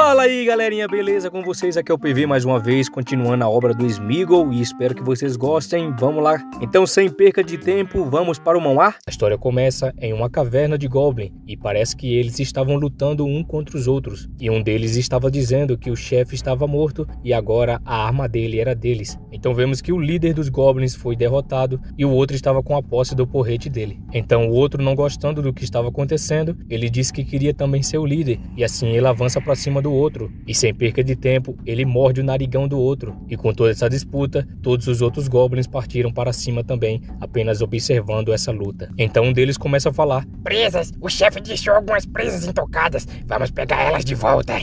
Fala aí galerinha, beleza com vocês? Aqui é o PV mais uma vez, continuando a obra do Sméagol e espero que vocês gostem, vamos lá. Então sem perca de tempo, vamos para o Manwë? A história começa em uma caverna de Goblin e parece que eles estavam lutando um contra os outros. E um deles estava dizendo que o chefe estava morto e agora a arma dele era deles. Então vemos que o líder dos Goblins foi derrotado e o outro estava com a posse do porrete dele. Então o outro, não gostando do que estava acontecendo, ele disse que queria também ser o líder e assim ele avança para cima do outro, e sem perca de tempo, ele morde o narigão do outro, e com toda essa disputa, todos os outros Goblins partiram para cima também, apenas observando essa luta. Então um deles começa a falar: presas, o chefe deixou algumas presas intocadas, vamos pegar elas de volta.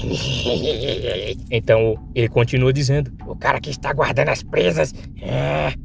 Então ele continua dizendo: o cara que está guardando as presas.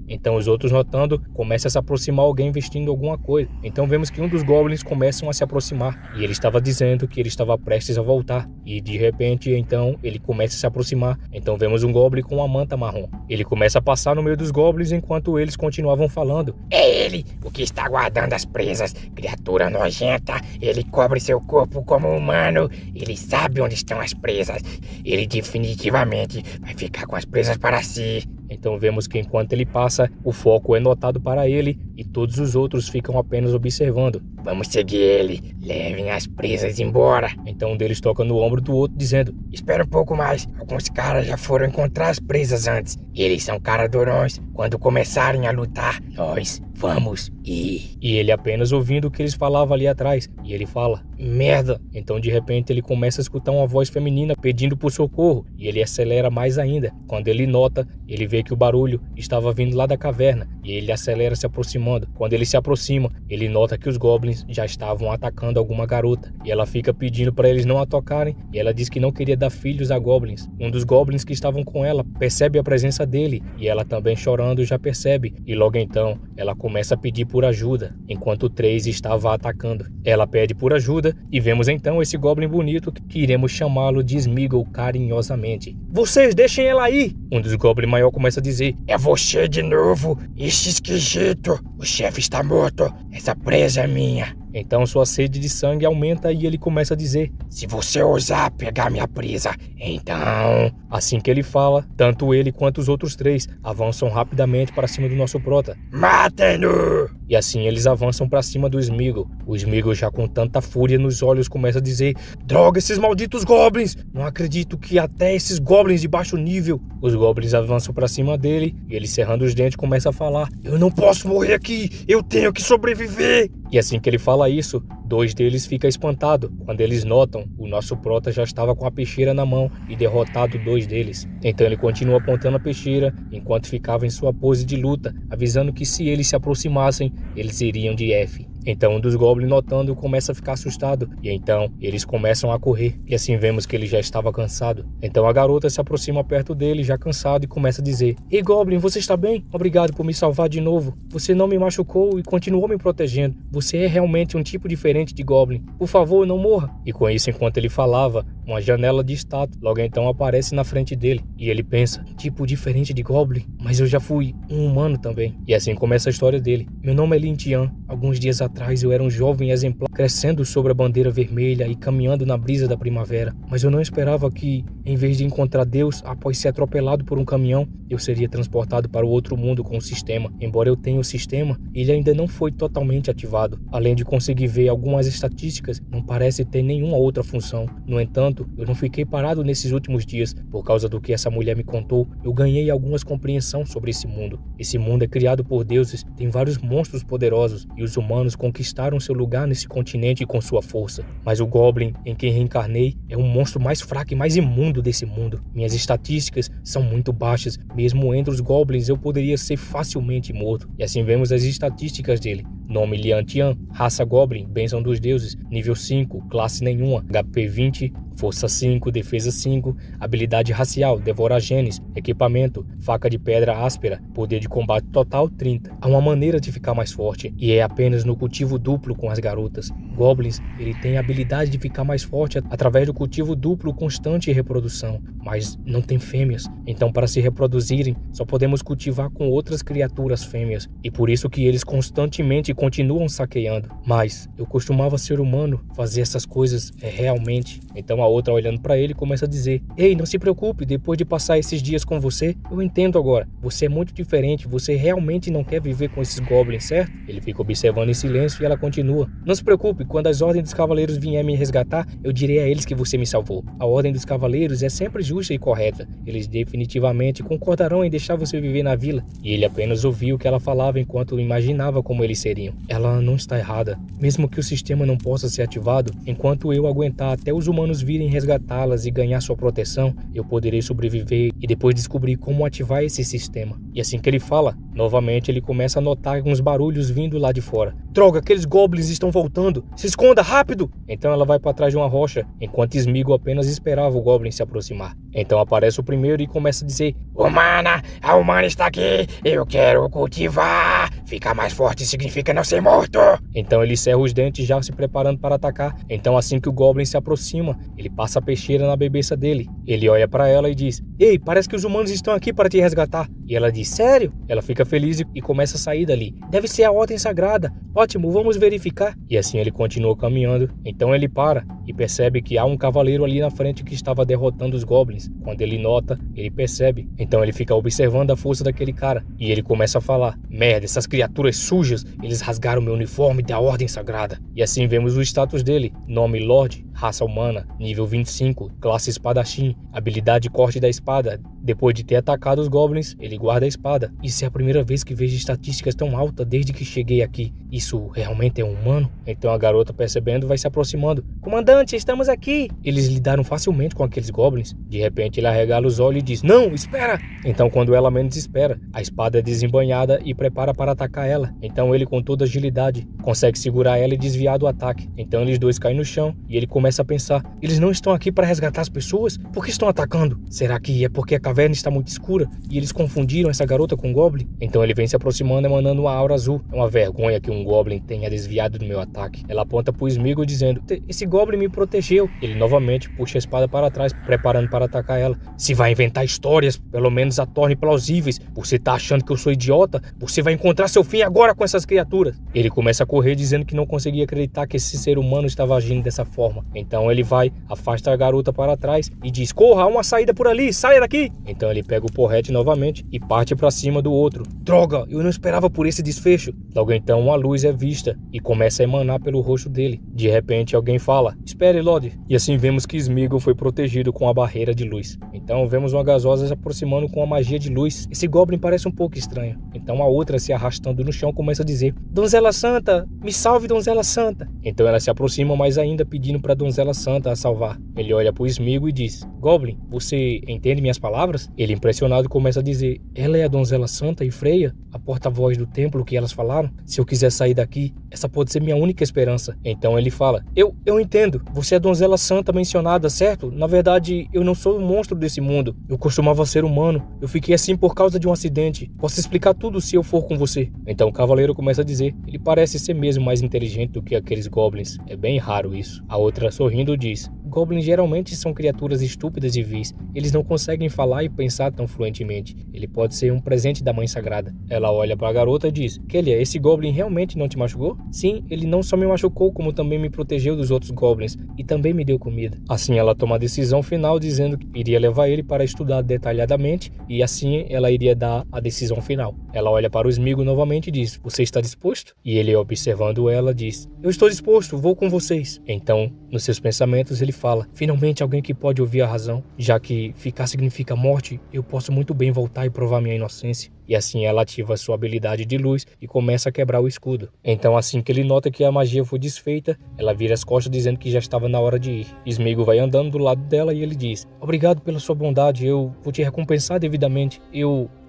Então os outros, notando, começam a se aproximar alguém vestindo alguma coisa. Então vemos que um dos Goblins começam a se aproximar, e ele estava dizendo que ele estava prestes a voltar, e de repente então ele começa a se aproximar. Então vemos um Goblin com uma manta marrom. Ele começa a passar no meio dos Goblins enquanto eles continuavam falando: é ele, o que está guardando as presas, criatura nojenta. Ele cobre seu corpo como humano. Ele sabe onde estão as presas. Ele definitivamente vai ficar com as presas para si. Então vemos que enquanto ele passa, o foco é notado para ele e todos os outros ficam apenas observando. Vamos seguir ele, levem as presas embora. Então um deles toca no ombro do outro dizendo: espera um pouco mais, alguns caras já foram encontrar as presas antes. Eles são cara durões, quando começarem a lutar, nós vamos ir. E ele apenas ouvindo o que eles falavam ali atrás, e ele fala: merda. Então de repente ele começa a escutar uma voz feminina pedindo por socorro, e ele acelera mais ainda. Quando ele nota, ele vê que o barulho estava vindo lá da caverna, e ele acelera se aproximando. Quando ele se aproxima, ele nota que os Goblins já estavam atacando alguma garota, e ela fica pedindo para eles não a tocarem, e ela diz que não queria dar filhos a Goblins. Um dos Goblins que estavam com ela percebe a presença dele, e ela também chorando já percebe, e logo então ela começa a pedir por ajuda, enquanto o 3 estava atacando. Ela pede por ajuda, e vemos então esse Goblin bonito que iremos chamá-lo de Sméagol carinhosamente. Vocês deixem ela aí! Um dos Goblins maior começa a dizer: é você de novo, esse esquisito. O chefe está morto, essa presa é minha. Então sua sede de sangue aumenta e ele começa a dizer: se você ousar pegar minha presa, então... Assim que ele fala, tanto ele quanto os outros 3 avançam rapidamente para cima do nosso prota. Matem-no! E assim eles avançam para cima do Sméagol. O Sméagol, já com tanta fúria nos olhos, começa a dizer: droga, esses malditos Goblins! Não acredito que até esses Goblins de baixo nível... Os Goblins avançam para cima dele e ele, cerrando os dentes, começa a falar: eu não posso morrer aqui, eu tenho que sobreviver! E assim que ele fala isso, 2 deles ficam espantados quando eles notam o nosso prota já estava com a peixeira na mão e derrotado 2 deles. Então ele continua apontando a peixeira enquanto ficava em sua pose de luta, avisando que se eles se aproximassem, eles iriam de F. Então um dos Goblins, notando, começa a ficar assustado, e então eles começam a correr, e assim vemos que ele já estava cansado. Então a garota se aproxima perto dele, já cansado, e começa a dizer: ei Goblin, você está bem? Obrigado por me salvar de novo. Você não me machucou e continuou me protegendo. Você é realmente um tipo diferente de Goblin. Por favor, não morra. E com isso, enquanto ele falava, uma janela de estátua logo então aparece na frente dele, e ele pensa: tipo diferente de Goblin? Mas eu já fui um humano também. E assim começa a história dele. Meu nome é Lin Tian. Alguns dias atrás eu era um jovem exemplar, crescendo sobre a bandeira vermelha e caminhando na brisa da primavera. Mas eu não esperava que, em vez de encontrar Deus após ser atropelado por um caminhão, eu seria transportado para o outro mundo com o sistema. Embora eu tenha o sistema, ele ainda não foi totalmente ativado. Além de conseguir ver algumas estatísticas, não parece ter nenhuma outra função. No entanto, eu não fiquei parado nesses últimos dias. Por causa do que essa mulher me contou, eu ganhei algumas compreensão sobre esse mundo. Esse mundo é criado por deuses, tem vários monstros poderosos, e os humanos conquistaram seu lugar nesse continente com sua força. Mas o Goblin em quem reencarnei é um monstro mais fraco e mais imundo desse mundo. Minhas estatísticas são muito baixas. Mesmo entre os Goblins eu poderia ser facilmente morto. E assim vemos as estatísticas dele. Nome Lin Tian, raça Goblin, bênção dos deuses, nível 5, classe nenhuma, HP 20, força 5, defesa 5, habilidade racial, devora genes, equipamento, faca de pedra áspera, poder de combate total 30. Há uma maneira de ficar mais forte, e é apenas no cultivo duplo com as garotas. Goblins, ele tem a habilidade de ficar mais forte através do cultivo duplo, constante e reprodução, mas não tem fêmeas. Então, para se reproduzirem, só podemos cultivar com outras criaturas fêmeas, e por isso que eles constantemente continuam saqueando. Mas eu costumava ser humano, fazer essas coisas realmente. Então a outra, olhando para ele, começa a dizer: ei, não se preocupe, depois de passar esses dias com você, eu entendo agora. Você é muito diferente, você realmente não quer viver com esses goblins, certo? Ele fica observando em silêncio e ela continua: não se preocupe, quando as ordens dos cavaleiros vierem me resgatar, eu direi a eles que você me salvou. A ordem dos cavaleiros é sempre justa e correta. Eles definitivamente concordarão em deixar você viver na vila. E ele apenas ouviu o que ela falava enquanto imaginava como eles seriam. Ela não está errada. Mesmo que o sistema não possa ser ativado, enquanto eu aguentar até os humanos virem resgatá-las e ganhar sua proteção, eu poderei sobreviver e depois descobrir como ativar esse sistema. E assim que ele fala, novamente ele começa a notar alguns barulhos vindo lá de fora. Droga, aqueles goblins estão voltando! Se esconda, rápido! Então ela vai para trás de uma rocha, enquanto Sméagol apenas esperava o goblin se aproximar. Então aparece o primeiro e começa a dizer: Humana, a humana está aqui, eu quero cultivar. Ficar mais forte significa não ser morto. Então ele cerra os dentes já se preparando para atacar. Então assim que o goblin se aproxima, ele passa a peixeira na bebeça dele. Ele olha para ela e diz: ei, parece que os humanos estão aqui para te resgatar. E ela diz: sério? Ela fica feliz e começa a sair dali. Deve ser a ordem sagrada. Ótimo, vamos verificar. E assim ele continua caminhando. Então ele para e percebe que há um cavaleiro ali na frente que estava derrotando os goblins. Quando ele nota, ele percebe. Então ele fica observando a força daquele cara. E ele começa a falar: merda, essas criaturas sujas, eles rasgaram meu uniforme da ordem sagrada. E assim vemos o status dele: nome Lorde, raça humana, nível 25, classe espadachim, habilidade corte da espada. Depois de ter atacado os goblins, ele guarda a espada. Isso é a primeira vez que vejo estatísticas tão altas desde que cheguei aqui. Isso realmente é um humano? Então a garota, percebendo, vai se aproximando. Comandante, estamos aqui! Eles lidaram facilmente com aqueles goblins. De repente ele arregala os olhos e diz: não, espera! Então quando ela menos espera, a espada é desembainhada e prepara para atacar ela. Então ele, com toda agilidade, consegue segurar ela e desviar do ataque. Então eles dois caem no chão e ele começa a pensar: eles não estão aqui para resgatar as pessoas? Por que estão atacando? Será que é porque a caverna está muito escura e eles confundiram essa garota com um goblin? Então ele vem se aproximando, emanando uma aura azul. É uma vergonha que um goblin tenha desviado do meu ataque. Ela aponta pro Sméagol dizendo: esse goblin me protegeu. Ele novamente puxa a espada para trás, preparando para atacar ela. Se vai inventar histórias, pelo menos a torne plausíveis. Você tá achando que eu sou idiota? Você vai encontrar seu fim agora com essas criaturas. Ele começa a correr dizendo que não conseguia acreditar que esse ser humano estava agindo dessa forma. Então ele vai, afasta a garota para trás e diz: corra, há uma saída por ali, saia daqui! Então ele pega o porrete novamente e parte para cima do outro. Droga, eu não esperava por esse desfecho. Logo então uma luz é vista e começa a emanar pelo rosto dele. De repente alguém fala: espere, Lorde. E assim vemos que Sméagol foi protegido com a barreira de luz. Então vemos uma gasosa se aproximando com a magia de luz. Esse goblin parece um pouco estranho. Então a outra, se arrastando no chão, começa a dizer: Donzela Santa, me salve, Donzela Santa. Então ela se aproxima mais ainda, pedindo para Donzela Santa a salvar. Ele olha para o Sméagol e diz: Goblin, você entende minhas palavras? Ele, impressionado, começa a dizer: ela é a Donzela Santa e Freya, a porta-voz do templo que elas falaram? Se eu quiser sair daqui, essa pode ser minha única esperança. Então ele fala: eu entendo, você é a Donzela Santa mencionada, certo? Na verdade, eu não sou um monstro desse mundo. Eu costumava ser humano. Eu fiquei assim por causa de um acidente. Posso explicar tudo se eu for com você. Então o cavaleiro começa a dizer: ele parece ser mesmo mais inteligente do que aqueles goblins. É bem raro isso. A outra, sorrindo, diz: goblins geralmente são criaturas estúpidas e vis. Eles não conseguem falar e pensar tão fluentemente. Ele pode ser um presente da Mãe Sagrada. Ela olha para a garota e diz: Kellia, esse goblin realmente não te machucou? Sim, ele não só me machucou, como também me protegeu dos outros goblins e também me deu comida. Assim ela toma a decisão final, dizendo que iria levar ele para estudar detalhadamente e assim ela iria dar a decisão final. Ela olha para o Sméagol novamente e diz: você está disposto? E ele, observando ela, diz: eu estou disposto, vou com vocês. Então, nos seus pensamentos, ele fala: finalmente alguém que pode ouvir a razão, já que ficar significa morte, eu posso muito bem voltar e provar minha inocência. E assim ela ativa sua habilidade de luz e começa a quebrar o escudo. Então assim que ele nota que a magia foi desfeita, ela vira as costas dizendo que já estava na hora de ir. Sméagol vai andando do lado dela e ele diz: obrigado pela sua bondade, eu vou te recompensar devidamente.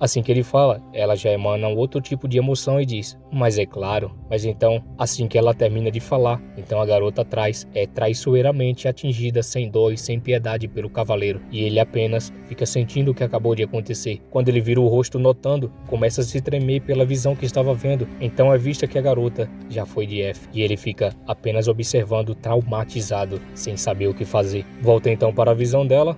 Assim que ele fala, ela já emana um outro tipo de emoção e diz: mas é claro. Mas então, assim que ela termina de falar, então a garota é traiçoeiramente atingida sem dor e sem piedade pelo cavaleiro. E ele apenas fica sentindo o que acabou de acontecer. Quando ele vira o rosto, notando vendo começa a se tremer pela visão que estava vendo. Então é vista que a garota já foi de F. E ele fica apenas observando, traumatizado, sem saber o que fazer. Volta então para a visão dela.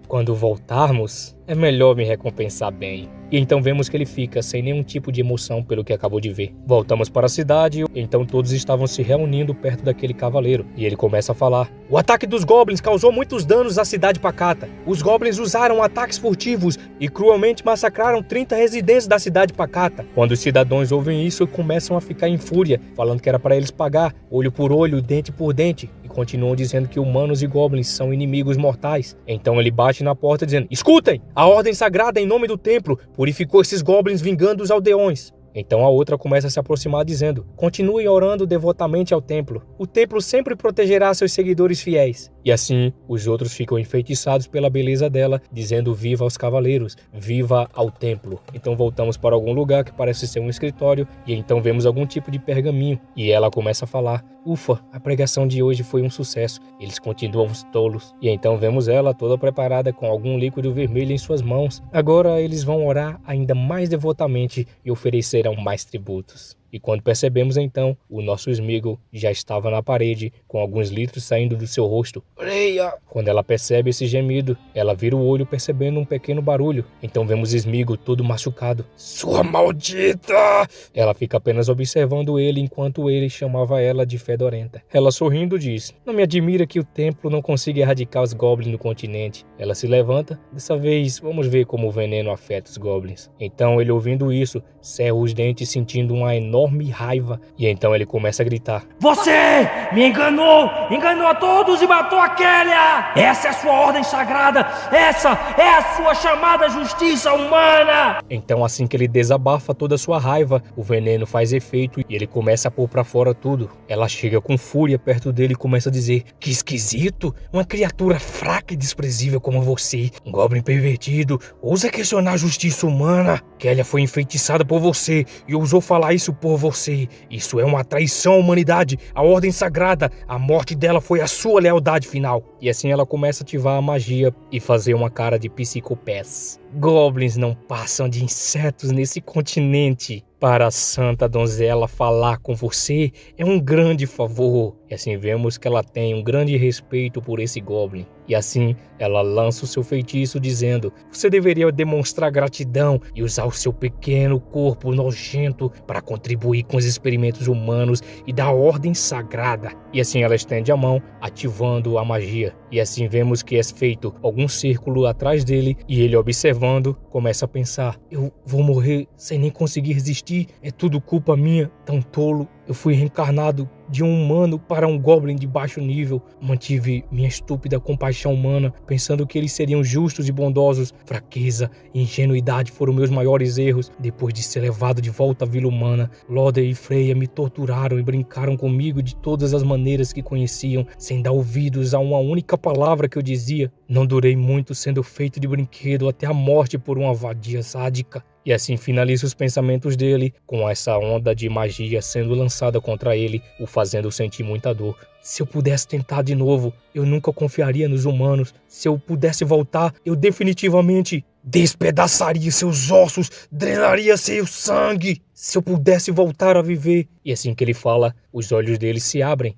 Quando voltarmos, é melhor me recompensar bem. E então vemos que ele fica sem nenhum tipo de emoção pelo que acabou de ver. Voltamos para a cidade, então todos estavam se reunindo perto daquele cavaleiro. E ele começa a falar: o ataque dos goblins causou muitos danos à cidade pacata. Os goblins usaram ataques furtivos e cruelmente massacraram 30 residentes da cidade pacata. Quando os cidadãos ouvem isso, começam a ficar em fúria, falando que era para eles pagar, olho por olho, dente por dente. E continuam dizendo que humanos e goblins são inimigos mortais. Então ele bate na porta dizendo: escutem! A ordem sagrada em nome do templo purificou esses goblins vingando os aldeões. Então a outra começa a se aproximar dizendo: continuem orando devotamente ao templo. O templo sempre protegerá seus seguidores fiéis. E assim, os outros ficam enfeitiçados pela beleza dela, dizendo viva aos cavaleiros, viva ao templo. Então voltamos para algum lugar que parece ser um escritório, e então vemos algum tipo de pergaminho. E ela começa a falar: ufa, a pregação de hoje foi um sucesso. Eles continuam os tolos. E então vemos ela toda preparada com algum líquido vermelho em suas mãos. Agora eles vão orar ainda mais devotamente e oferecerão mais tributos. E quando percebemos então, o nosso Sméagol já estava na parede, com alguns litros saindo do seu rosto. Freya! Quando ela percebe esse gemido, ela vira o olho percebendo um pequeno barulho. Então vemos Sméagol todo machucado. Sua maldita! Ela fica apenas observando ele enquanto ele chamava ela de fedorenta. Ela sorrindo diz: não me admira que o templo não consiga erradicar os goblins no continente. Ela se levanta. Dessa vez, vamos ver como o veneno afeta os goblins. Então ele, ouvindo isso, cerra os dentes sentindo uma enorme raiva. E então ele começa a gritar: você me enganou! Enganou a todos e matou a Kélia! Essa é a sua ordem sagrada! Essa é a sua chamada justiça humana! Então assim que ele desabafa toda a sua raiva, o veneno faz efeito e ele começa a pôr pra fora tudo. Ela chega com fúria perto dele e começa a dizer: que esquisito! Uma criatura fraca e desprezível como você, um goblin pervertido, ousa questionar a justiça humana. Kélia foi enfeitiçada por você e ousou falar isso por você. Isso é uma traição à humanidade, à ordem sagrada. A morte dela foi a sua lealdade final. E assim ela começa a ativar a magia e fazer uma cara de psicopés. Goblins não passam de insetos nesse continente. Para a santa donzela falar com você é um grande favor. E assim vemos que ela tem um grande respeito por esse goblin. E assim ela lança o seu feitiço dizendo: você deveria demonstrar gratidão e usar o seu pequeno corpo nojento para contribuir com os experimentos humanos e da ordem sagrada. E assim ela estende a mão, ativando a magia. E assim vemos que é feito algum círculo atrás dele e ele, observando, começa a pensar: eu vou morrer sem nem conseguir resistir, é tudo culpa minha, tão tolo. Eu fui reencarnado de um humano para um goblin de baixo nível. Mantive minha estúpida compaixão humana, pensando que eles seriam justos e bondosos. Fraqueza e ingenuidade foram meus maiores erros. Depois de ser levado de volta à vila humana, Loder e Freya me torturaram e brincaram comigo de todas as maneiras que conheciam, sem dar ouvidos a uma única palavra que eu dizia. Não durei muito sendo feito de brinquedo até a morte por uma vadia sádica. E assim finaliza os pensamentos dele, com essa onda de magia sendo lançada contra ele, o fazendo sentir muita dor. Se eu pudesse tentar de novo, eu nunca confiaria nos humanos. Se eu pudesse voltar, eu definitivamente despedaçaria seus ossos, drenaria seu sangue. Se eu pudesse voltar a viver. E assim que ele fala, os olhos dele se abrem.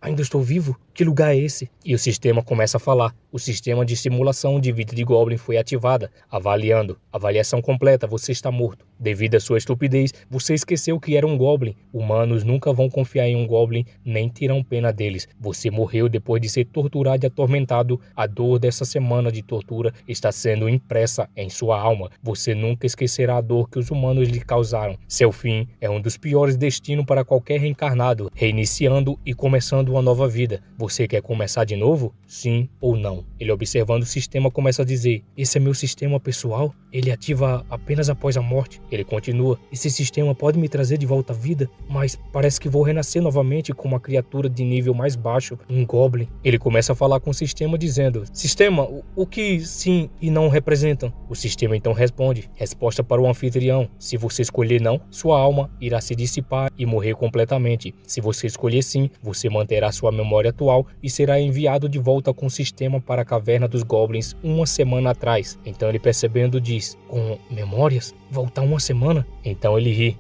Ainda estou vivo? Que lugar é esse? E o sistema começa a falar. O sistema de simulação de vida de Goblin foi ativada. Avaliando. Avaliação completa, você está morto. Devido à sua estupidez, você esqueceu que era um Goblin. Humanos nunca vão confiar em um Goblin, nem terão pena deles. Você morreu depois de ser torturado e atormentado. A dor dessa semana de tortura está sendo impressa em sua alma. Você nunca esquecerá a dor que os humanos lhe causaram. Seu fim é um dos piores destinos para qualquer reencarnado, reiniciando e começando uma nova vida. Você quer começar de novo? Sim ou não? Ele, observando o sistema, começa a dizer: esse é meu sistema pessoal? Ele ativa apenas após a morte. Ele continua: esse sistema pode me trazer de volta à vida, mas parece que vou renascer novamente como uma criatura de nível mais baixo, um Goblin. Ele começa a falar com o sistema dizendo: Sistema, o que sim e não representam? O sistema então responde: resposta para o anfitrião. Se você escolher não, sua alma irá se dissipar e morrer completamente. Se você escolher sim, você manterá sua memória atual e será enviado de volta com o sistema para a caverna dos Goblins uma semana atrás. Então ele, percebendo, diz: com memórias? Voltar uma semana? Então ele ri.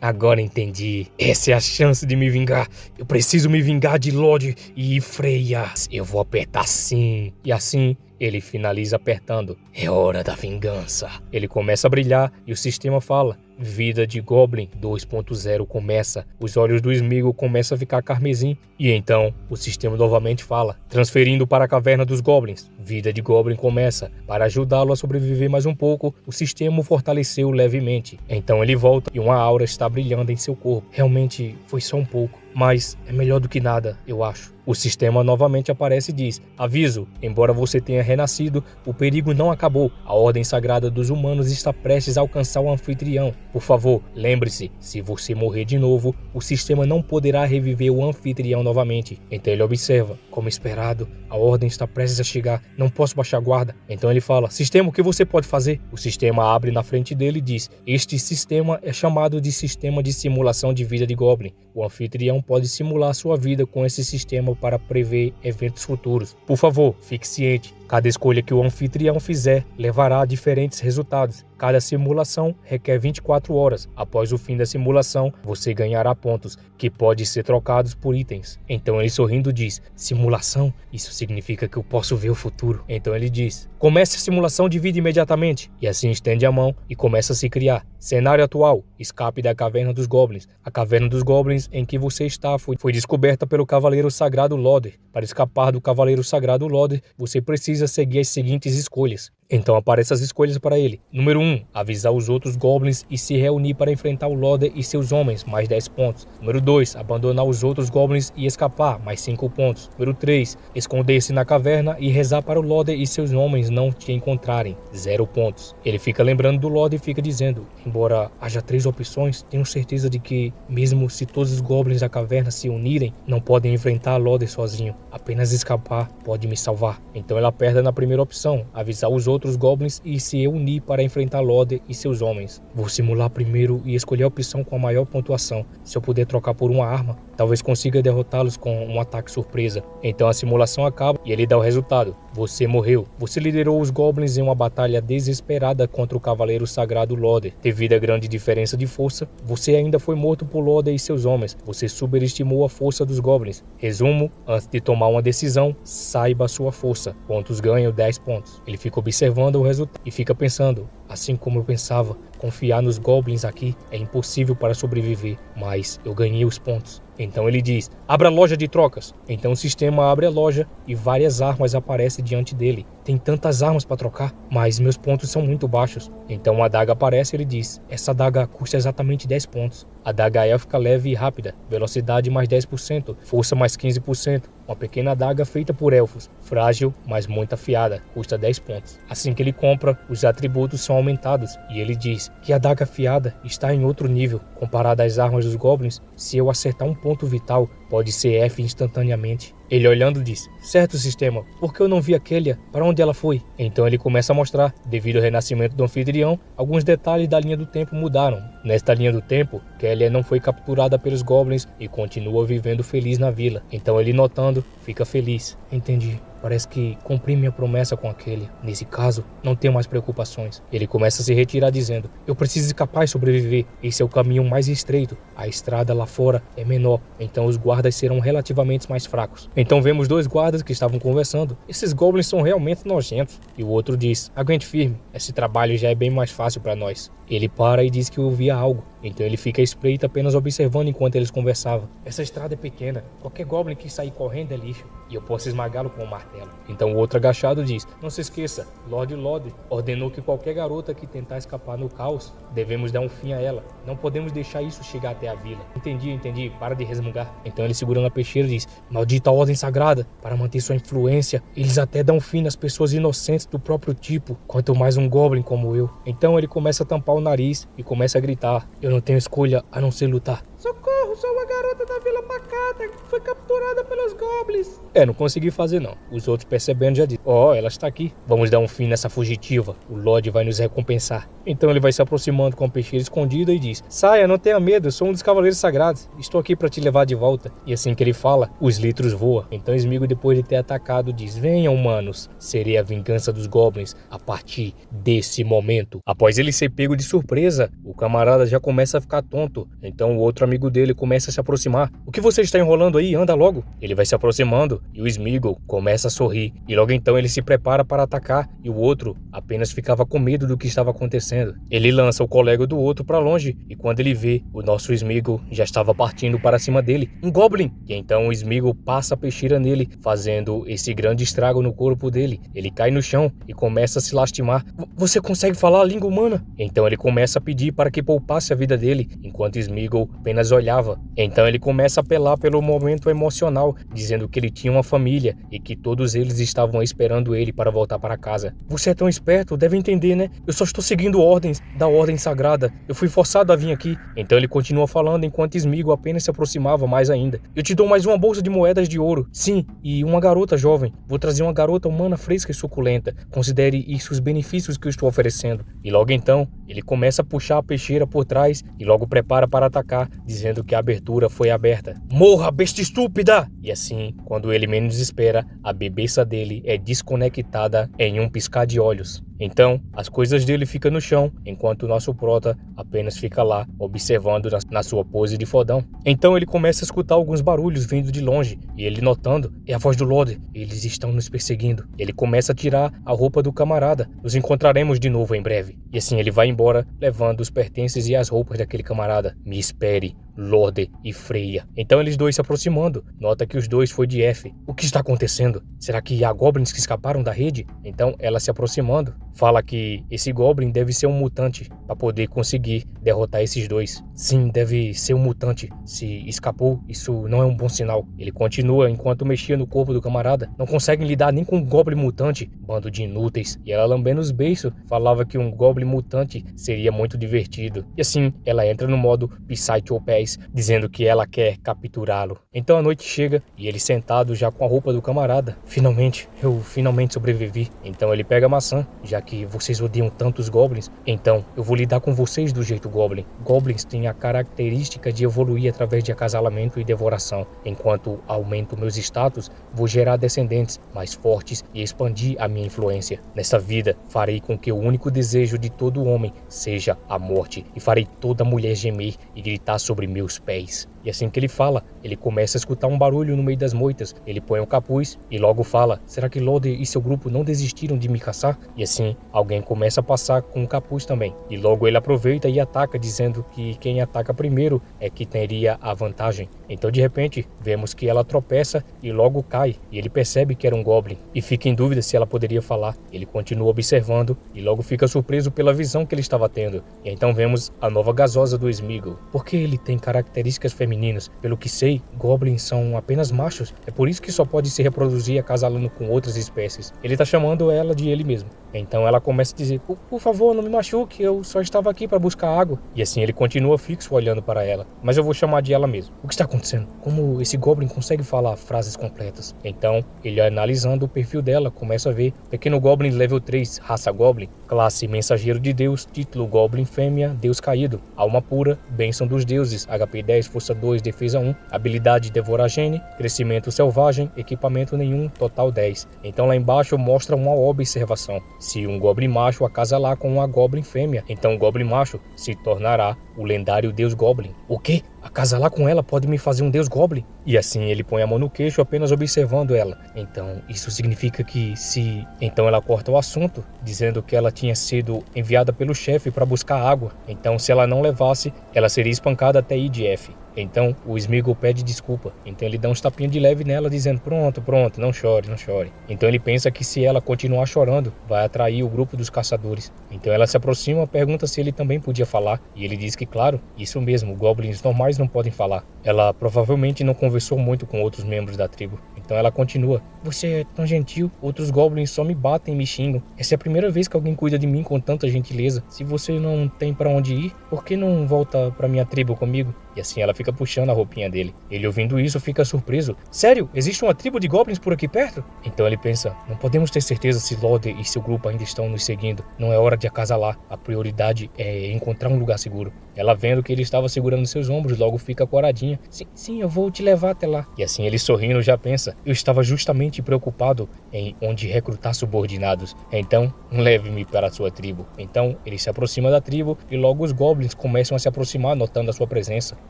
Agora entendi. Essa é a chance de me vingar. Eu preciso me vingar de Lorde e Freya. Eu vou apertar sim. E assim ele finaliza apertando. É hora da vingança. Ele começa a brilhar e o sistema fala: Vida de Goblin 2.0 começa. Os olhos do Sméagol começam a ficar carmesim. E então o sistema novamente fala: transferindo para a caverna dos Goblins. Vida de Goblin começa. Para ajudá-lo a sobreviver mais um pouco, o sistema o fortaleceu levemente. Então ele volta e uma aura está brilhando em seu corpo. Realmente foi só um pouco, mas é melhor do que nada, eu acho. O sistema novamente aparece e diz: aviso, embora você tenha renascido, o perigo não acabou. A ordem sagrada dos humanos está prestes a alcançar o anfitrião. Por favor, lembre-se, se você morrer de novo, o sistema não poderá reviver o anfitrião novamente. Então ele observa: como esperado, a ordem está prestes a chegar, não posso baixar a guarda. Então ele fala: sistema, o que você pode fazer? O sistema abre na frente dele e diz: este sistema é chamado de sistema de simulação de vida de Goblin. O anfitrião pode simular sua vida com esse sistema para prever eventos futuros. Por favor, fique ciente. Cada escolha que o anfitrião fizer levará a diferentes resultados. Cada simulação requer 24 horas. Após o fim da simulação, você ganhará pontos, que podem ser trocados por itens. Então ele, sorrindo, diz: simulação? Isso significa que eu posso ver o futuro. Então ele diz: comece a simulação de vida imediatamente. E assim estende a mão e começa a se criar. Cenário atual: escape da caverna dos Goblins. A caverna dos Goblins em que você está foi descoberta pelo Cavaleiro Sagrado Loder. Para escapar do Cavaleiro Sagrado Loder, você precisa seguir as seguintes escolhas. Então aparecem as escolhas para ele. Número 1, avisar os outros Goblins e se reunir para enfrentar o Loder e seus homens, mais 10 pontos. Número 2, abandonar os outros Goblins e escapar, mais 5 pontos. Número 3, esconder-se na caverna e rezar para o Loder e seus homens não te encontrarem, 0 pontos. Ele fica lembrando do Loder e fica dizendo: embora haja 3 opções, tenho certeza de que, mesmo se todos os Goblins da caverna se unirem, não podem enfrentar o Loder sozinho. Apenas escapar pode me salvar. Então ela aperta na primeira opção, avisar os outros Goblins e se unir para enfrentar Loder e seus homens. Vou simular primeiro e escolher a opção com a maior pontuação. Se eu puder trocar por uma arma, talvez consiga derrotá-los com um ataque surpresa. Então a simulação acaba e ele dá o resultado: você morreu. Você liderou os Goblins em uma batalha desesperada contra o Cavaleiro Sagrado Loder. Devido à grande diferença de força, você ainda foi morto por Loder e seus homens. Você superestimou a força dos Goblins. Resumo: antes de tomar uma decisão, saiba a sua força. Pontos ganho, 10 pontos. Ele fica observando o resultado e fica pensando: assim como eu pensava, confiar nos Goblins aqui é impossível para sobreviver, mas eu ganhei os pontos. Então ele diz: abra a loja de trocas. Então o sistema abre a loja e várias armas aparecem diante dele. Tem tantas armas para trocar, mas meus pontos são muito baixos. Então uma adaga aparece e ele diz: essa adaga custa exatamente 10 pontos. Adaga élfica leve e rápida, velocidade mais 10%, força mais 15%. Uma pequena adaga feita por elfos, frágil, mas muito afiada, custa 10 pontos. Assim que ele compra, os atributos são aumentados e ele diz que a adaga afiada está em outro nível. Comparada às armas dos Goblins, se eu acertar um ponto vital, pode ser F instantaneamente. Ele, olhando, diz: certo, sistema, por que eu não vi a Kelia? Para onde ela foi? Então ele começa a mostrar: devido ao renascimento do anfitrião, alguns detalhes da linha do tempo mudaram. Nesta linha do tempo, Kelia não foi capturada pelos Goblins e continua vivendo feliz na vila. Então ele, notando, fica feliz. Entendi. Parece que cumpri minha promessa com aquele. Nesse caso, não tenho mais preocupações. Ele começa a se retirar dizendo: eu preciso escapar e sobreviver. Esse é o caminho mais estreito. A estrada lá fora é menor, então os guardas serão relativamente mais fracos. Então vemos 2 guardas que estavam conversando. Esses Goblins são realmente nojentos. E o outro diz: aguente firme, esse trabalho já é bem mais fácil para nós. Ele para e diz que ouvia algo. Então ele fica à espreita, apenas observando enquanto eles conversavam. Essa estrada é pequena. Qualquer Goblin que sair correndo é lixo. E eu posso esmagá-lo com um martelo. Então o outro agachado diz: não se esqueça, Lord Loder ordenou que qualquer garota que tentar escapar no caos, devemos dar um fim a ela. Não podemos deixar isso chegar até a vila. Entendi, para de resmungar. Então ele, segurando a peixeira, diz: maldita ordem sagrada, para manter sua influência, eles até dão fim nas pessoas inocentes do próprio tipo, quanto mais um Goblin como eu. Então ele começa a tampar o nariz e começa a gritar: eu não tenho escolha a não ser lutar. Socorro! Eu sou uma garota da Vila Pacata que foi capturada pelos goblins. Não consegui fazer não. Os outros percebendo já dizem, ela está aqui. Vamos dar um fim nessa fugitiva. O Lorde vai nos recompensar. Então ele vai se aproximando com a peixeira escondida e diz, saia, não tenha medo, eu sou um dos cavaleiros sagrados. Estou aqui para te levar de volta. E assim que ele fala, os litros voam. Então Sméagol, depois de ter atacado, diz, venham, humanos. Serei a vingança dos goblins a partir desse momento. Após ele ser pego de surpresa, o camarada já começa a ficar tonto. Então o outro amigo dele começa a se aproximar. O que você está enrolando aí? Anda logo. Ele vai se aproximando e o Sméagol começa a sorrir. E logo então ele se prepara para atacar e o outro apenas ficava com medo do que estava acontecendo. Ele lança o colega do outro para longe e quando ele vê, o nosso Sméagol já estava partindo para cima dele. Um goblin! E então o Sméagol passa a peixeira nele, fazendo esse grande estrago no corpo dele. Ele cai no chão e começa a se lastimar. Você consegue falar a língua humana? Então ele começa a pedir para que poupasse a vida dele, enquanto Sméagol apenas olhava. Então ele começa a apelar pelo momento emocional, dizendo que ele tinha uma família e que todos eles estavam esperando ele para voltar para casa. Você é tão esperto, deve entender, né? Eu só estou seguindo ordens da Ordem Sagrada. Eu fui forçado a vir aqui. Então ele continua falando enquanto Sméagol apenas se aproximava mais ainda. Eu te dou mais uma bolsa de moedas de ouro. Sim, e uma garota jovem. Vou trazer uma garota humana fresca e suculenta. Considere isso os benefícios que eu estou oferecendo. E logo então, ele começa a puxar a peixeira por trás e logo prepara para atacar, dizendo que a abertura foi aberta. Morra, besta estúpida! E assim, quando ele menos espera, a bebeça dele é desconectada em um piscar de olhos. Então, as coisas dele ficam no chão, enquanto o nosso prota apenas fica lá, observando na sua pose de fodão. Então ele começa a escutar alguns barulhos vindo de longe, e ele notando, é a voz do Lorde, eles estão nos perseguindo. Ele começa a tirar a roupa do camarada, nos encontraremos de novo em breve. E assim ele vai embora, levando os pertences e as roupas daquele camarada. Me espere, Lorde e Freya. Então eles dois se aproximando, nota que os dois foi de F. O que está acontecendo? Será que há goblins que escaparam da rede? Então ela se aproximando, fala que esse goblin deve ser um mutante para poder conseguir derrotar esses dois. Sim, deve ser um mutante. Se escapou, isso não é um bom sinal. Ele continua enquanto mexia no corpo do camarada. Não conseguem lidar nem com um goblin mutante. Bando de inúteis. E ela lambendo os beiços, falava que um goblin mutante seria muito divertido. E assim, ela entra no modo Psycho-Pass, dizendo que ela quer capturá-lo. Então a noite chega e ele sentado já com a roupa do camarada. Finalmente, eu sobrevivi. Então ele pega a maçã, já que vocês odeiam tanto os goblins, então eu vou lidar com vocês do jeito goblin. Goblins têm a característica de evoluir através de acasalamento e devoração. Enquanto aumento meus status, vou gerar descendentes mais fortes e expandir a minha influência. Nessa vida, farei com que o único desejo de todo homem seja a morte, e farei toda mulher gemer e gritar sobre meus pés. E assim que ele fala, ele começa a escutar um barulho no meio das moitas. Ele põe o capuz e logo fala, será que Lorde e seu grupo não desistiram de me caçar? E assim, alguém começa a passar com o capuz também. E logo ele aproveita e ataca, dizendo que quem ataca primeiro é que teria a vantagem. Então de repente, vemos que ela tropeça e logo cai. E ele percebe que era um goblin e fica em dúvida se ela poderia falar. Ele continua observando e logo fica surpreso pela visão que ele estava tendo. E então vemos a nova gasosa do Sméagol. Porque ele tem características femininas. Pelo que sei, goblins são apenas machos. É por isso que só pode se reproduzir acasalando com outras espécies. Ele tá chamando ela de ele mesmo. Então ela começa a dizer, por favor, não me machuque, eu só estava aqui para buscar água. E assim ele continua fixo olhando para ela. Mas eu vou chamar de ela mesmo. O que está acontecendo? Como esse goblin consegue falar frases completas? Então, ele analisando o perfil dela, começa a ver pequeno goblin level 3, raça goblin, classe mensageiro de Deus, título goblin fêmea, Deus caído, alma pura, bênção dos deuses, HP 10, força 2, defesa 1, habilidade devorar gene, crescimento selvagem, equipamento nenhum, total 10. Então lá embaixo mostra uma observação. Se um goblin macho acasalar com uma goblin fêmea, então o goblin macho se tornará o lendário deus goblin. O quê? Acasalar com ela pode me fazer um deus goblin? E assim ele põe a mão no queixo apenas observando ela. Então isso significa que se... Então ela corta o assunto, dizendo que ela tinha sido enviada pelo chefe para buscar água. Então se ela não levasse, ela seria espancada até ir de F. Então o Sméagol pede desculpa. Então ele dá uns tapinhas de leve nela, dizendo pronto, não chore, não chore. Então ele pensa que se ela continuar chorando, vai atrair o grupo dos caçadores. Então ela se aproxima, pergunta se ele também podia falar. E ele diz que claro, isso mesmo, goblins normais não podem falar. Ela provavelmente não conversou muito com outros membros da tribo. Então ela continua, você é tão gentil, outros goblins só me batem e me xingam. Essa é a primeira vez que alguém cuida de mim com tanta gentileza. Se você não tem pra onde ir, por que não volta pra minha tribo comigo? E assim ela fica puxando a roupinha dele. Ele ouvindo isso fica surpreso. Sério? Existe uma tribo de goblins por aqui perto? Então ele pensa, não podemos ter certeza se Lode e seu grupo ainda estão nos seguindo. Não é hora de acasalar. A prioridade é encontrar um lugar seguro. Ela vendo que ele estava segurando seus ombros, logo fica coradinha. Sim, eu vou te levar até lá. E assim ele sorrindo já pensa, eu estava justamente preocupado em onde recrutar subordinados. Então, leve-me para a sua tribo. Então, ele se aproxima da tribo e logo os goblins começam a se aproximar, notando a sua presença.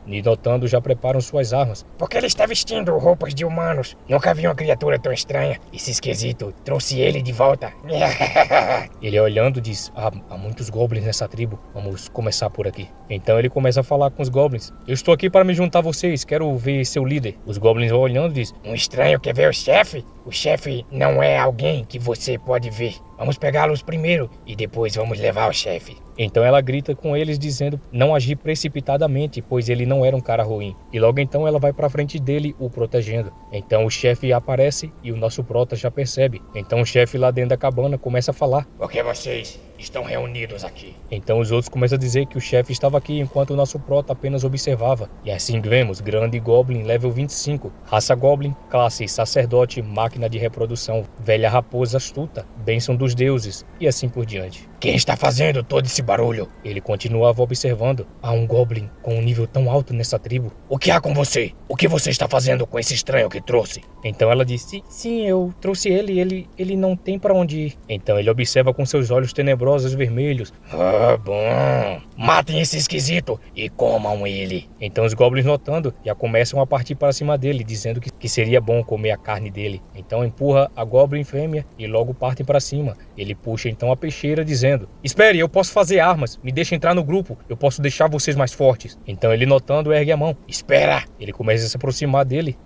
E notando, já preparam suas armas. Porque ele está vestindo roupas de humanos. Nunca vi uma criatura tão estranha. Esse esquisito trouxe ele de volta. Ele olhando diz, há muitos goblins nessa tribo. Vamos começar por aqui. Então ele começa a falar com os goblins. Eu estou aqui para me juntar a vocês, quero ver seu líder. Os goblins vão olhando e diz, um estranho quer ver o chefe? O chefe não é alguém que você pode ver. Vamos pegá-los primeiro e depois vamos levar o chefe. Então ela grita com eles dizendo não agir precipitadamente, pois ele não era um cara ruim. E logo então ela vai pra frente dele, o protegendo. Então o chefe aparece e o nosso prota já percebe. Então o chefe lá dentro da cabana começa a falar. Por que vocês estão reunidos aqui? Então os outros começam a dizer que o chefe estava aqui enquanto o nosso prota apenas observava. E assim vemos, grande goblin level 25. Raça goblin, classe sacerdote, máquina de reprodução, velha raposa astuta, bênção dos deuses e assim por diante. Quem está fazendo todo esse barulho? Ele continuava observando. Há um goblin com um nível tão alto nessa tribo. O que há com você? O que você está fazendo com esse estranho que trouxe? Então ela disse, sim, eu trouxe ele não tem para onde ir. Então ele observa com seus olhos tenebrosos vermelhos. Ah, bom. Matem esse esquisito e comam ele. Então os goblins notando já começam a partir para cima dele, dizendo que seria bom comer a carne dele. Então empurra a goblin fêmea e logo partem para cima. Ele puxa então a peixeira dizendo, espere, eu posso fazer armas, me deixa entrar no grupo, eu posso deixar vocês mais fortes. Então ele notando ergue a mão. Espera! Ele começa a se aproximar dele.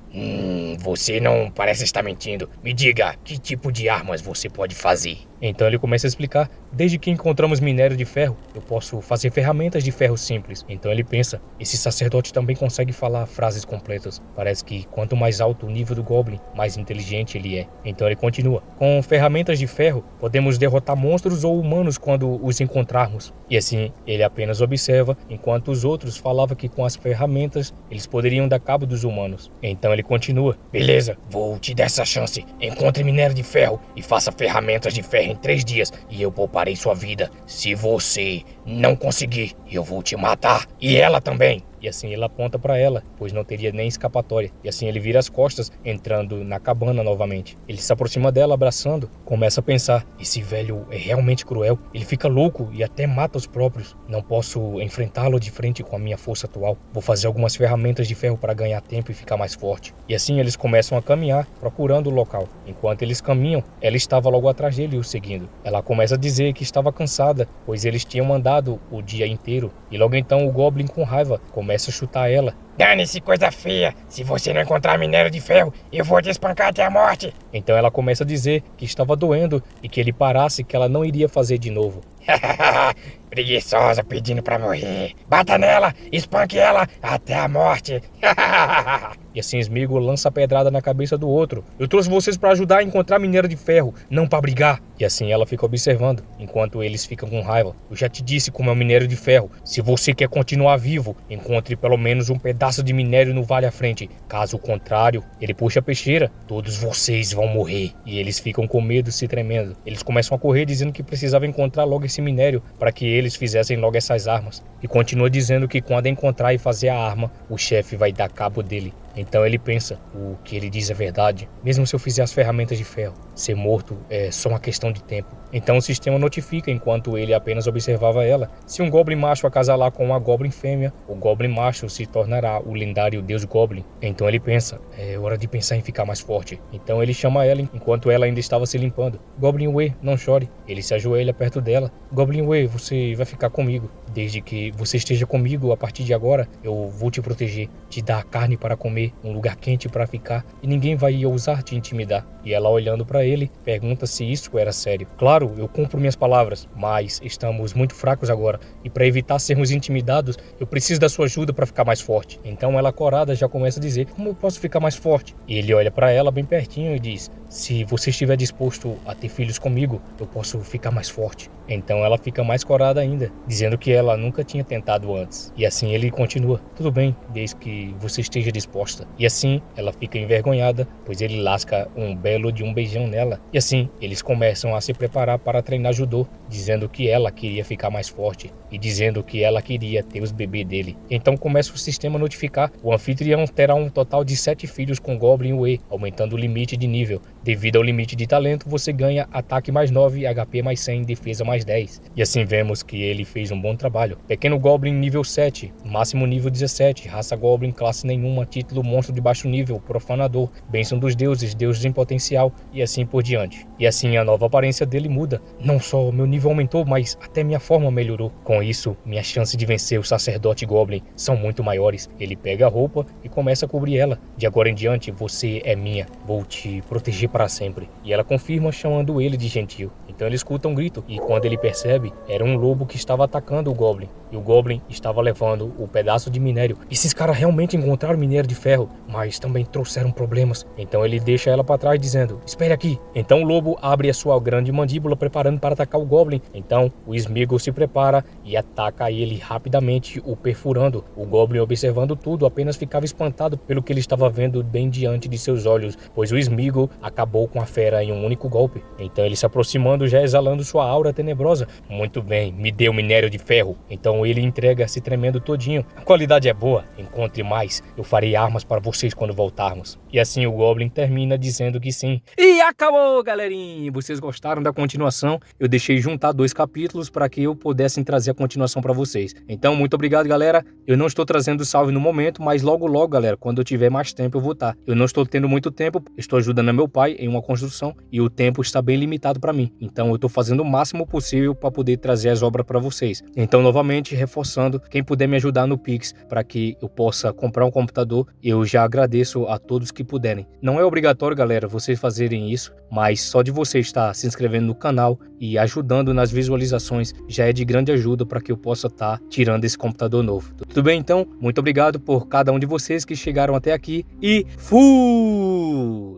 Você não parece estar mentindo. Me diga, que tipo de armas você pode fazer? Então ele começa a explicar, desde que encontramos minério de ferro, eu posso fazer ferramentas de ferro simples. Então ele pensa, esse sacerdote também consegue falar frases completas. Parece que quanto mais alto o nível do goblin, mais inteligente ele é. Então ele continua, com ferramentas de ferro, podemos derrotar monstros ou humanos quando os encontrarmos. E assim, ele apenas observa, enquanto os outros falavam que com as ferramentas, eles poderiam dar cabo dos humanos. Então ele continua, beleza, vou te dar essa chance. Encontre minério de ferro e faça ferramentas de ferro em 3 dias e eu pouparei sua vida. Se você não conseguir, eu vou te matar. E ela também. E assim ele aponta para ela, pois não teria nem escapatória. E assim ele vira as costas, entrando na cabana novamente. Ele se aproxima dela, abraçando, começa a pensar, esse velho é realmente cruel. Ele fica louco e até mata os próprios. Não posso enfrentá-lo de frente com a minha força atual. Vou fazer algumas ferramentas de ferro para ganhar tempo e ficar mais forte. E assim eles começam a caminhar, procurando o local. Enquanto eles caminham, ela estava logo atrás dele e o seguindo. Ela começa a dizer que estava cansada, pois eles tinham andado o dia inteiro. E logo então o Goblin, com raiva, começa a chutar ela. Dane-se, coisa feia! Se você não encontrar minério de ferro, eu vou te espancar até a morte! Então ela começa a dizer que estava doendo e que ele parasse, que ela não iria fazer de novo. Preguiçosa pedindo pra morrer. Bata nela, espanque ela até a morte. E assim Sméagol lança a pedrada na cabeça do outro. Eu trouxe vocês pra ajudar a encontrar minério de ferro, não pra brigar. E assim ela fica observando, enquanto eles ficam com raiva. Eu já te disse como é o minério de ferro. Se você quer continuar vivo, encontre pelo menos um pedaço de minério no vale à frente. Caso contrário, ele puxa a peixeira. Todos vocês vão morrer. E eles ficam com medo, se tremendo. Eles começam a correr dizendo que precisavam encontrar logo esse minério para que eles fizessem logo essas armas. E continua dizendo que quando encontrar e fazer a arma, o chefe vai dar cabo dele. Então ele pensa, o que ele diz é verdade. Mesmo se eu fizer as ferramentas de ferro, ser morto é só uma questão de tempo. Então o sistema notifica, enquanto ele apenas observava ela. Se um Goblin macho acasalar com uma Goblin fêmea, o Goblin macho se tornará o lendário Deus Goblin. Então ele pensa, é hora de pensar em ficar mais forte. Então ele chama ela enquanto ela ainda estava se limpando. Goblin Way, não chore. Ele se ajoelha perto dela. Goblin Way, você vai ficar comigo. Desde que você esteja comigo, a partir de agora, eu vou te proteger, te dar carne para comer, um lugar quente para ficar, e ninguém vai ousar te intimidar. E ela, olhando para ele, pergunta se isso era sério. Claro, eu cumpro minhas palavras, mas estamos muito fracos agora, e para evitar sermos intimidados, eu preciso da sua ajuda para ficar mais forte. Então ela, corada, já começa a dizer, como eu posso ficar mais forte? E ele olha para ela bem pertinho e diz, se você estiver disposto a ter filhos comigo, eu posso ficar mais forte. Então ela fica mais corada ainda, dizendo que ela nunca tinha tentado antes. E assim ele continua: tudo bem, desde que você esteja disposta. E assim ela fica envergonhada, pois ele lasca um belo de um beijão nela. E assim eles começam a se preparar para treinar judô, dizendo que ela queria ficar mais forte e dizendo que ela queria ter os bebês dele. Então começa o sistema a notificar: o anfitrião terá um total de 7 filhos com Goblin Whey, aumentando o limite de nível. Devido ao limite de talento, você ganha ataque mais 9, HP mais 100, defesa mais 10. E assim vemos que ele fez um bom trabalho. Pequeno Goblin nível 7, máximo nível 17, raça Goblin, classe nenhuma, título monstro de baixo nível, profanador, bênção dos deuses, deuses em potencial e assim por diante. E assim a nova aparência dele muda. Não só meu nível aumentou, mas até minha forma melhorou. Com isso, minhas chances de vencer o sacerdote Goblin são muito maiores. Ele pega a roupa e começa a cobrir ela. De agora em diante, você é minha, vou te proteger para sempre. E ela confirma, chamando ele de gentil. Então ele escuta um grito e quando ele percebe, era um lobo que estava atacando o Goblin. E o Goblin estava levando o pedaço de minério. Esses caras realmente encontraram minério de ferro, mas também trouxeram problemas. Então ele deixa ela para trás dizendo: espere aqui. Então o lobo abre a sua grande mandíbula preparando para atacar o Goblin. Então o Sméagol se prepara e ataca ele rapidamente, o perfurando. O Goblin, observando tudo, apenas ficava espantado pelo que ele estava vendo bem diante de seus olhos, pois o Sméagol acabou com a fera em um único golpe. Então ele se aproximando, já exalando sua aura tenebrosa. Muito bem, me dê o minério de ferro. Então ele entrega se tremendo todinho. A qualidade é boa, encontre mais, eu farei armas para vocês quando voltarmos. E assim o Goblin termina dizendo que sim. E acabou, galerinha! Vocês gostaram da continuação? Eu deixei juntar 2 capítulos para que eu pudesse trazer a continuação para vocês. Então muito obrigado, galera. Eu não estou trazendo salve no momento, mas logo, galera, quando eu tiver mais tempo eu vou estar. Eu não estou tendo muito tempo, estou ajudando meu pai em uma construção e o tempo está bem limitado para mim. Então eu estou fazendo o máximo possível para poder trazer as obras para vocês. Então novamente reforçando, quem puder me ajudar no Pix para que eu possa comprar um computador, eu já agradeço a todos que puderem. Não é obrigatório, galera, vocês fazerem isso, mas só de você estar se inscrevendo no canal e ajudando nas visualizações já é de grande ajuda para que eu possa estar tirando esse computador novo. Tudo bem, então? Muito obrigado por cada um de vocês que chegaram até aqui e fui!